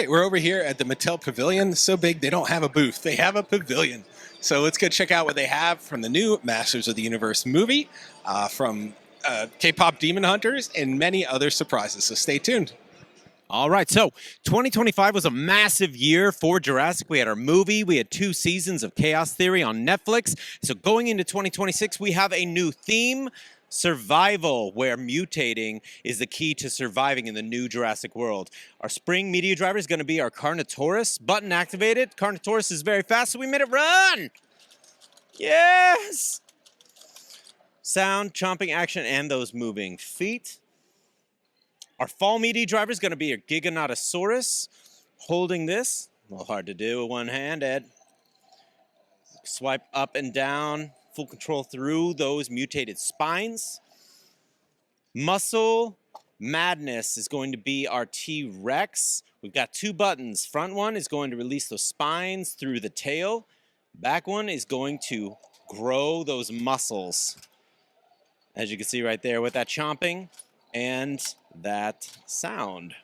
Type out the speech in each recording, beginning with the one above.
right, we're over here at the Mattel Pavilion. So big, they don't have a booth. They have a pavilion. So let's go check out what they have from the new Masters of the Universe movie, from K-pop Demon Hunters, and many other surprises. So stay tuned. All right, so 2025 was a massive year for Jurassic. We had our movie, we had 2 seasons of Chaos Theory on Netflix. So going into 2026, we have a new theme, survival, where mutating is the key to surviving in the new Jurassic World. Our spring media driver is going to be our Carnotaurus, button activated. Carnotaurus is very fast, so we made it run! Yes! Sound, chomping action, and those moving feet. Our fall media driver is going to be a Giganotosaurus, holding this. A little hard to do with one hand, Ed. Swipe up and down, full control through those mutated spines. Muscle Madness is going to be our T-Rex. We've got 2 buttons. Front one is going to release those spines through the tail. Back one is going to grow those muscles. As you can see right there with that chomping and that sound.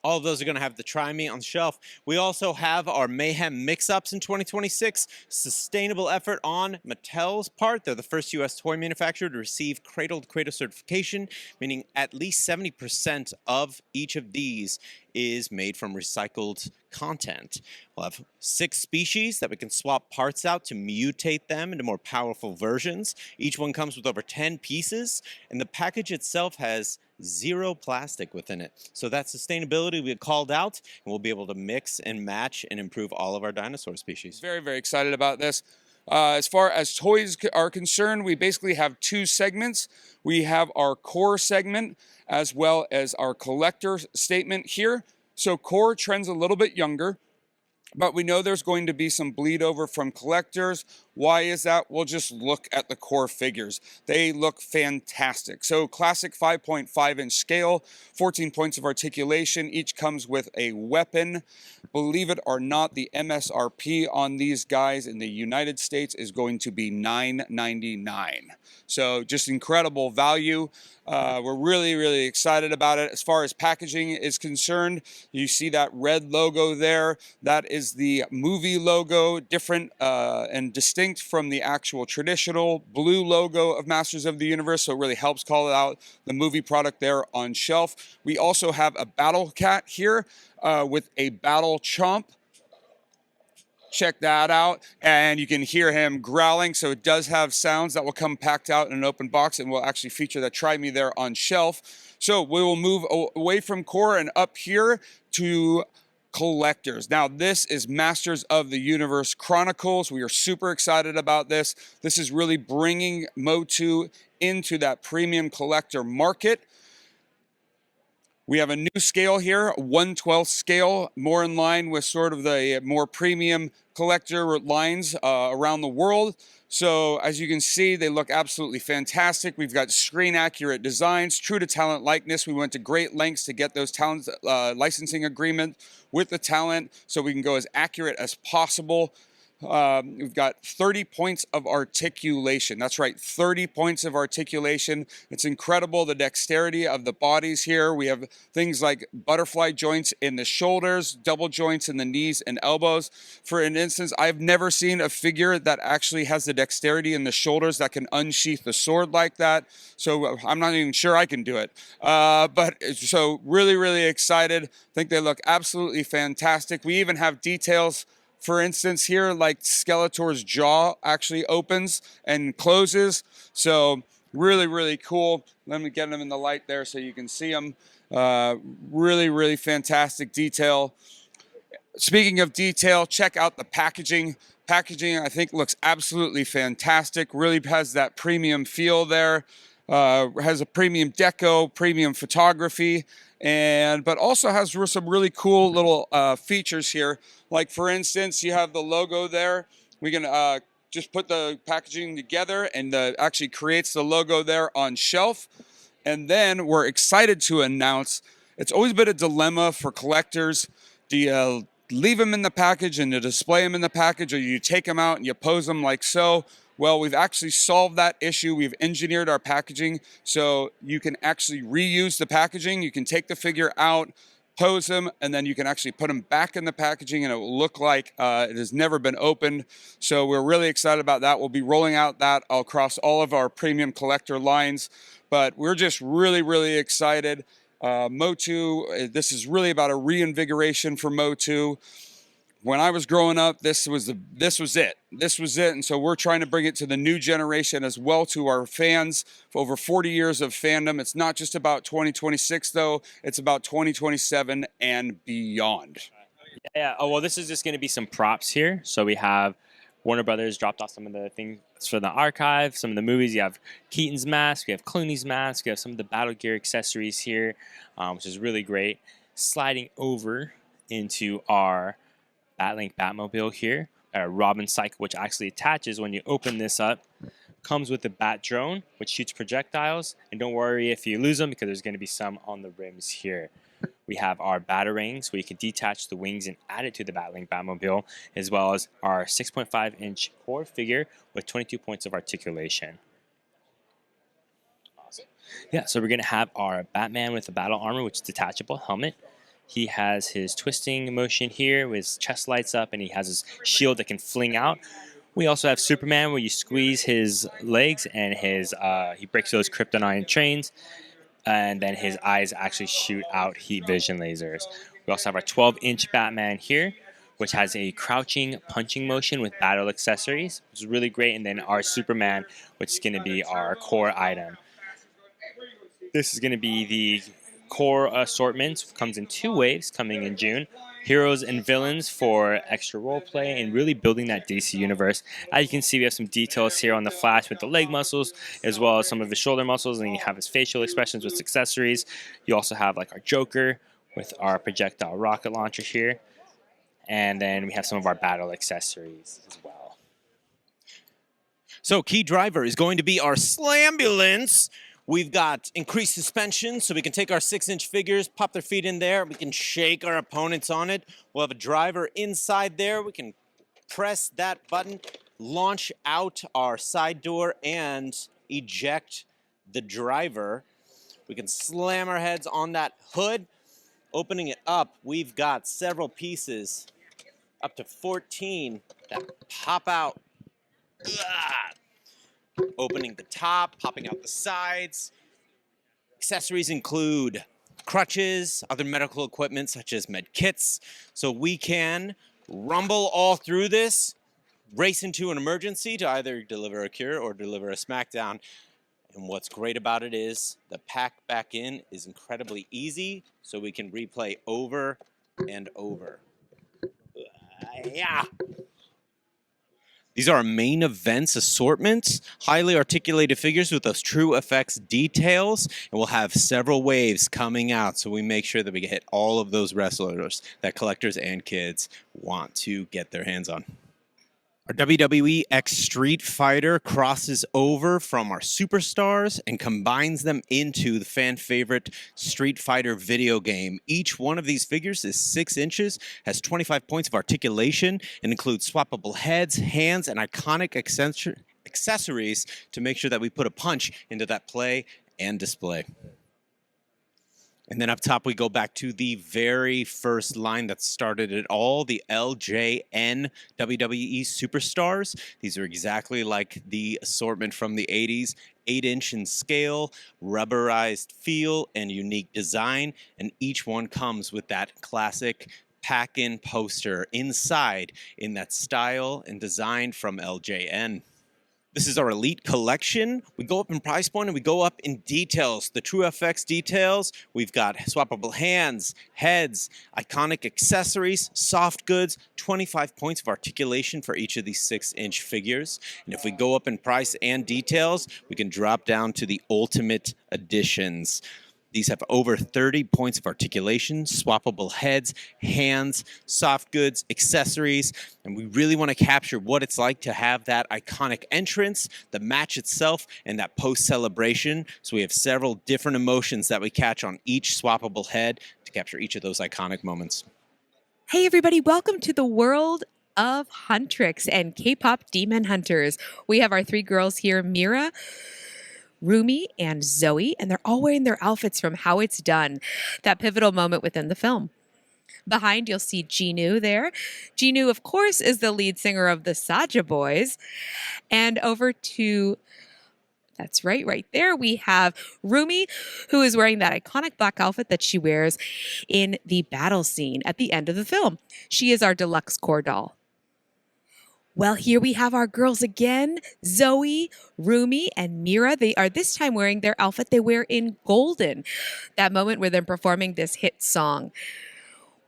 All of those are going to have the Try Me on the shelf. We also have our Mayhem mix-ups in 2026. Sustainable effort on Mattel's part. They're the first U.S. toy manufacturer to receive cradle-to-cradle certification, meaning at least 70% of each of these is made from recycled content. We'll have 6 species that we can swap parts out to mutate them into more powerful versions. Each one comes with over 10 pieces, and the package itself has 0 plastic within it. So that sustainability we called out, and we'll be able to mix and match and improve all of our dinosaur species. Very, very excited about this. As far as toys are concerned, we basically have 2 segments. We have our core segment as well as our collector statement here. So core trends a little bit younger, but we know there's going to be some bleed over from collectors. Why is that? We'll just look at the core figures. They look fantastic. So classic 5.5-inch scale, 14 points of articulation. Each comes with a weapon. Believe it or not, the MSRP on these guys in the United States is going to be $9.99. So just incredible value. We're really, really excited about it. As far as packaging is concerned, you see that red logo there. That is the movie logo, different and distinct from the actual traditional blue logo of Masters of the Universe, so it really helps call it out, the movie product there on shelf. We also have a Battle Cat here with a Battle Chomp. Check that out, and you can hear him growling, so it does have sounds that will come packed out in an open box, and we'll actually feature that Try Me there on shelf. So we will move away from core and up here to collectors. Now this is Masters of the Universe Chronicles. We are super excited about this. This is really bringing MOTU into that premium collector market. We have a new scale here, 1/12 scale, more in line with sort of the more premium collector lines around the world. So as you can see, they look absolutely fantastic. We've got screen accurate designs, true to talent likeness. We went to great lengths to get those talent licensing agreement with the talent so we can go as accurate as possible. We've got 30 points of articulation. That's right, 30 points of articulation. It's incredible, the dexterity of the bodies here. We have things like butterfly joints in the shoulders, double joints in the knees and elbows. For an instance, I've never seen a figure that actually has the dexterity in the shoulders that can unsheath the sword like that. So I'm not even sure I can do it. But so really, really excited. I think they look absolutely fantastic. We even have details, for instance, here, like Skeletor's jaw actually opens and closes. So really, really cool. Let me get them in the light there so you can see them. Really, really fantastic detail. Speaking of detail, check out the packaging. Packaging, I think, looks absolutely fantastic. Really has that premium feel there. Has a premium deco, premium photography, but also has some really cool little features here. Like, for instance, you have the logo there. We can just put the packaging together and actually creates the logo there on shelf. And then we're excited to announce, it's always been a dilemma for collectors. Do you leave them in the package and you display them in the package, or you take them out and you pose them like so? Well, we've actually solved that issue. We've engineered our packaging so you can actually reuse the packaging. You can take the figure out, pose them, and then you can actually put them back in the packaging and it will look like it has never been opened. So we're really excited about that. We'll be rolling out that across all of our premium collector lines, but we're just really, really excited. MOTU, this is really about a reinvigoration for MOTU. When I was growing up, this was it. And so we're trying to bring it to the new generation as well, to our fans. For over 40 years of fandom. It's not just about 2026 though, it's about 2027 and beyond. Yeah. Oh, well, this is just going to be some props here. So we have Warner Brothers dropped off some of the things for the archive, some of the movies. You have Keaton's mask, we have Clooney's mask, we have some of the battle gear accessories here, which is really great. Sliding over into our Batlink Batmobile here, a Robin Cycle, which actually attaches when you open this up. Comes with the Bat Drone, which shoots projectiles. And don't worry if you lose them, because there's going to be some on the rims here. We have our Batarangs, where you can detach the wings and add it to the Batlink Batmobile, as well as our 6.5-inch core figure with 22 points of articulation. Awesome. Yeah, so we're going to have our Batman with the battle armor, which is detachable helmet. He has his twisting motion here with his chest lights up, and he has his shield that can fling out. We also have Superman, where you squeeze his legs and his he breaks those kryptonite chains, and then his eyes actually shoot out heat vision lasers. We also have our 12-inch Batman here, which has a crouching punching motion with battle accessories, which is really great. And then our Superman, which is going to be our core item. This is going to be the core assortment. Comes in 2 waves coming in June. Heroes and Villains for extra roleplay and really building that DC universe. As you can see, we have some details here on the Flash with the leg muscles, as well as some of his shoulder muscles, and you have his facial expressions with accessories. You also have like our Joker with our projectile rocket launcher here. And then we have some of our battle accessories as well. So key driver is going to be our Slambulance. We've got increased suspension, so we can take our 6-inch figures, pop their feet in there. We can shake our opponents on it. We'll have a driver inside there. We can press that button, launch out our side door, and eject the driver. We can slam our heads on that hood. Opening it up, we've got several pieces, up to 14, that pop out. Opening the top, popping out the sides. Accessories include crutches, other medical equipment such as med kits, so we can rumble all through this, race into an emergency to either deliver a cure or deliver a smackdown. And what's great about it is the pack back in is incredibly easy, so we can replay over and over. Yeah. These are our main events assortment, highly articulated figures with those true effects details, and we'll have several waves coming out, so we make sure that we hit all of those wrestlers that collectors and kids want to get their hands on. Our WWE X Street Fighter crosses over from our superstars and combines them into the fan favorite Street Fighter video game. Each one of these figures is 6 inches, has 25 points of articulation, and includes swappable heads, hands, and iconic accessories to make sure that we put a punch into that play and display. And then up top, we go back to the very first line that started it all, the LJN WWE Superstars. These are exactly like the assortment from the 80s, 8-inch in scale, rubberized feel, and unique design. And each one comes with that classic pack-in poster inside in that style and design from LJN. This is our Elite Collection. We go up in price point and we go up in details. The True FX details, we've got swappable hands, heads, iconic accessories, soft goods, 25 points of articulation for each of these 6-inch figures. And if we go up in price and details, we can drop down to the Ultimate Editions. These have over 30 points of articulation, swappable heads, hands, soft goods, accessories, and we really want to capture what it's like to have that iconic entrance, the match itself, and that post-celebration. So we have several different emotions that we catch on each swappable head to capture each of those iconic moments. Hey everybody, welcome to the world of Huntrix and K-pop Demon Hunters. We have our 3 girls here, Mira, Rumi and Zoe, and they're all wearing their outfits from How It's Done, that pivotal moment within the film. Behind, you'll see Genu there. Genu, of course, is the lead singer of the Saja Boys. And over to, that's right there, we have Rumi, who is wearing that iconic black outfit that she wears in the battle scene at the end of the film. She is our deluxe core doll. Well, here we have our girls again, Zoe, Rumi, and Mira. They are this time wearing their outfit they wear in golden, that moment where they're performing this hit song.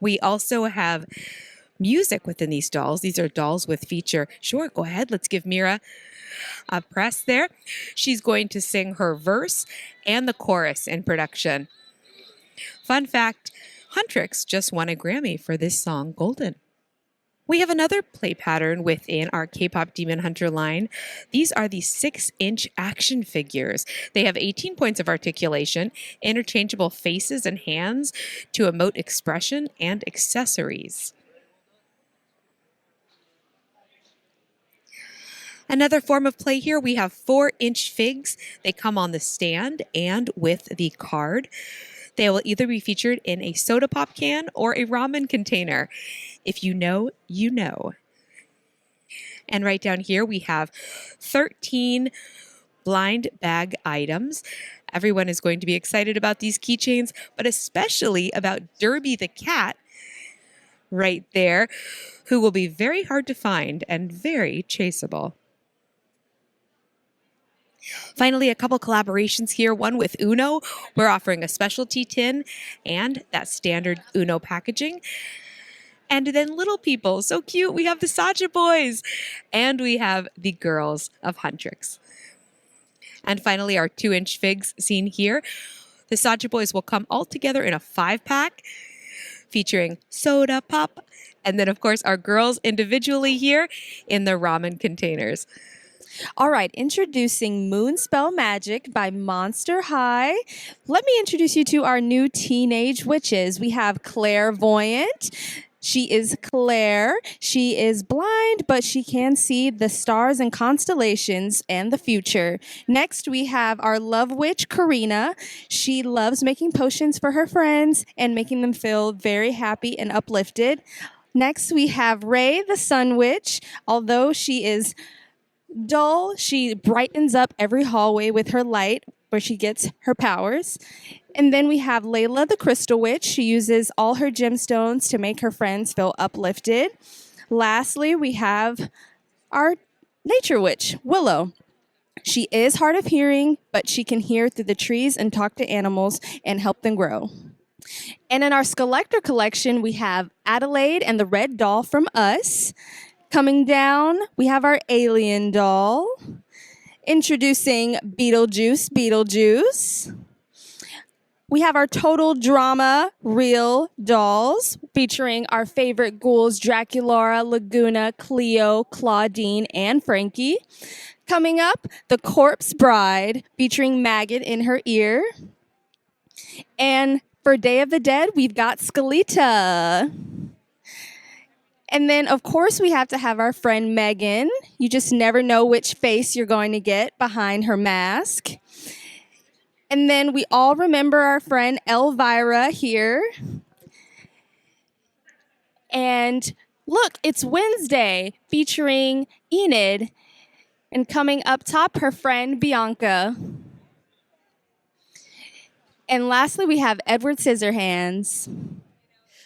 We also have music within these dolls. These are dolls with feature. Sure, go ahead. Let's give Mira a press there. She's going to sing her verse and the chorus in production. Fun fact, Huntrix just won a Grammy for this song, Golden. We have another play pattern within our K-pop Demon Hunter line. These are the 6-inch action figures. They have 18 points of articulation, interchangeable faces and hands to emote expression and accessories. Another form of play here, we have 4-inch figs. They come on the stand and with the card. They will either be featured in a soda pop can or a ramen container. If you know, you know. And right down here, we have 13 blind bag items. Everyone is going to be excited about these keychains, but especially about Derby the cat right there, who will be very hard to find and very chaseable. Finally, a couple collaborations here, one with Uno. We're offering a specialty tin and that standard Uno packaging. And then little people, so cute. We have the Saja Boys and we have the girls of Huntrix. And finally, our 2-inch figs seen here. The Saja Boys will come all together in a 5-pack featuring soda pop. And then, of course, our girls individually here in the ramen containers. All right, introducing Moonspell Magic by Monster High. Let me introduce you to our new teenage witches. We have Clairvoyant. She is Claire. She is blind, but she can see the stars and constellations and the future. Next, we have our love witch, Karina. She loves making potions for her friends and making them feel very happy and uplifted. Next, we have Ray, the sun witch. Although she is dull, she brightens up every hallway with her light where she gets her powers. And then we have Layla, the crystal witch. She uses all her gemstones to make her friends feel uplifted. Lastly, we have our nature witch, Willow. She is hard of hearing, but she can hear through the trees and talk to animals and help them grow. And in our Skeletor collection, we have Adelaide and the red doll from Us. Coming down, we have our alien doll. Introducing Beetlejuice. We have our Total Drama Real dolls featuring our favorite ghouls, Draculaura, Laguna, Cleo, Claudine, and Frankie. Coming up, the Corpse Bride featuring Maggot in her ear. And for Day of the Dead, we've got Skeleta. And then, of course, we have to have our friend Megan. You just never know which face you're going to get behind her mask. And then we all remember our friend Elvira here. And look, it's Wednesday featuring Enid. And coming up top, her friend Bianca. And lastly, we have Edward Scissorhands.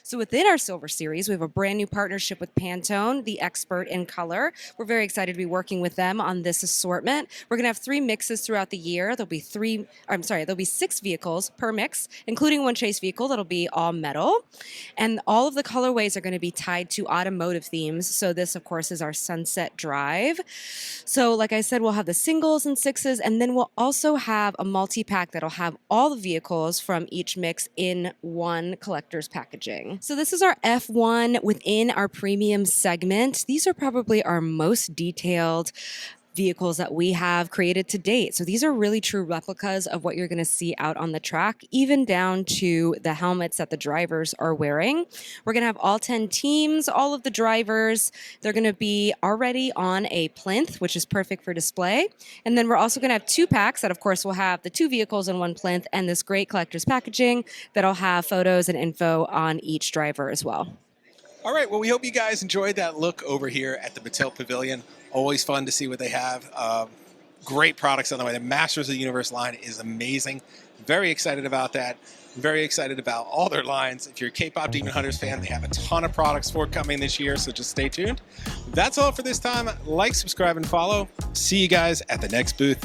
So within our Silver Series, we have a brand new partnership with Pantone, the expert in color. We're very excited to be working with them on this assortment. We're going to have 3 mixes throughout the year. There'll be 6 vehicles per mix, including 1 chase vehicle that'll be all metal. And all of the colorways are going to be tied to automotive themes. So this, of course, is our Sunset Drive. So like I said, we'll have the singles and 6s, and then we'll also have a multi-pack that'll have all the vehicles from each mix in one collector's packaging. So this is our F1 within our premium segment. These are probably our most detailed vehicles that we have created to date. So these are really true replicas of what you're going to see out on the track, even down to the helmets that the drivers are wearing. We're going to have all 10 teams, all of the drivers. They're going to be already on a plinth, which is perfect for display. And then we're also going to have 2 packs that, of course, will have the 2 vehicles in one plinth and this great collector's packaging that'll have photos and info on each driver as well. All right, well, we hope you guys enjoyed that look over here at the Mattel Pavilion. Always fun to see what they have. Great products on the way. The Masters of the Universe line is amazing. Very excited about that. Very excited about all their lines. If you're a K-pop Demon Hunters fan, they have a ton of products forthcoming this year, so just stay tuned. That's all for this time. Like, subscribe, and follow. See you guys at the next booth.